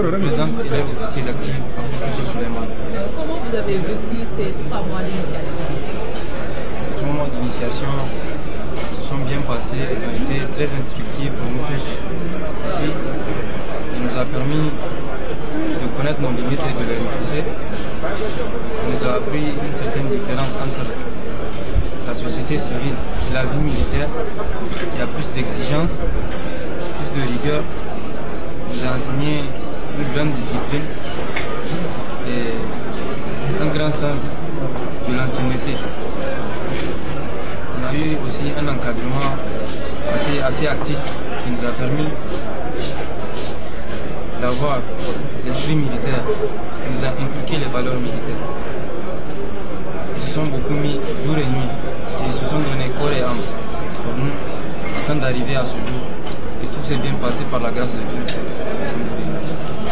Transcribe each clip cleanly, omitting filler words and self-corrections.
présidente élève officier d'active, M. Souleymane. Comment vous avez vécu ces 3 mois d'initiation? Ces 3 mois d'initiation se sont bien passés, ils ont été très instructifs pour nous tous. Ici, il nous a permis de connaître nos limites et de les repousser. Il nous a appris une certaine différence entre la société civile et la vie militaire. Il y a plus d'exigences, plus de rigueur. Il nous a enseigné une grande discipline et un grand sens de l'ancienneté. On a eu aussi un encadrement assez actif qui nous a permis d'avoir l'esprit militaire, qui nous a inculqué les valeurs militaires. Ils se sont beaucoup mis jour et nuit, et ils se sont donné corps et âme pour nous, afin d'arriver à ce jour. Et tout s'est bien passé par la grâce de Dieu.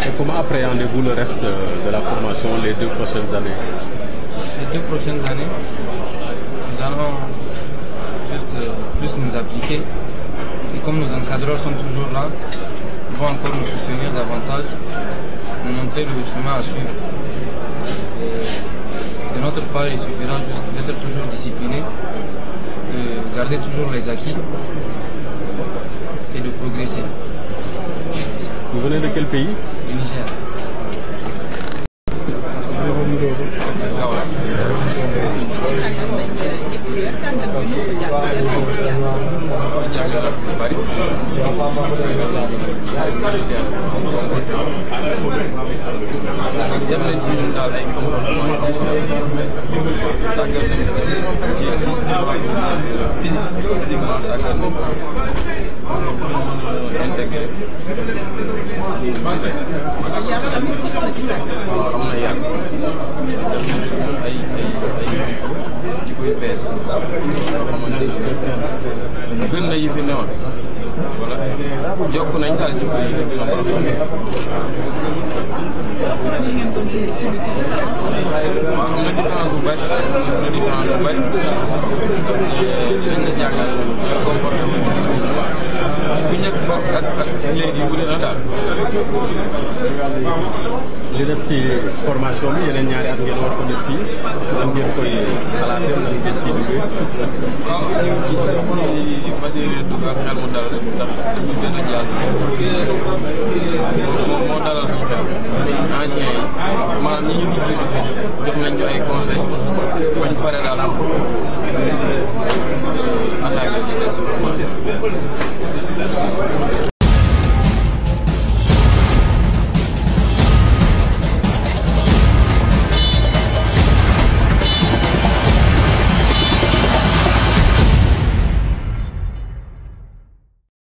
Et comment appréhendez-vous le reste de la formation les 2 prochaines années? Les 2 prochaines années, nous allons juste plus nous appliquer. Et comme nos encadreurs sont toujours là, ils vont encore nous soutenir davantage, nous montrer le chemin à suivre. Et de notre part, il suffira juste d'être toujours discipliné, de garder toujours les acquis et de progresser. Vous venez de quel pays? Du Niger. gën na yi fi newoon voilà yokk nañ daal ci koy dina ko xam na différence bu bari liñ la jàngal ñooy comportement bu ñëkk ak léegi bu dee na daal li des ci formation bi yeneen ñaari at ngeen war ko def fii lan ngeen koy xalaatee lan ngeen ciy duggee. waaw ñu ngi ci fas yéene dugg ak xel mu dal rek ndax dañu gën a jàll moo dalal suñu xel anciens yi maanaam ñi ñu ngi jox nañ ñu ay conseils bañ pare daal attaqué ci des formation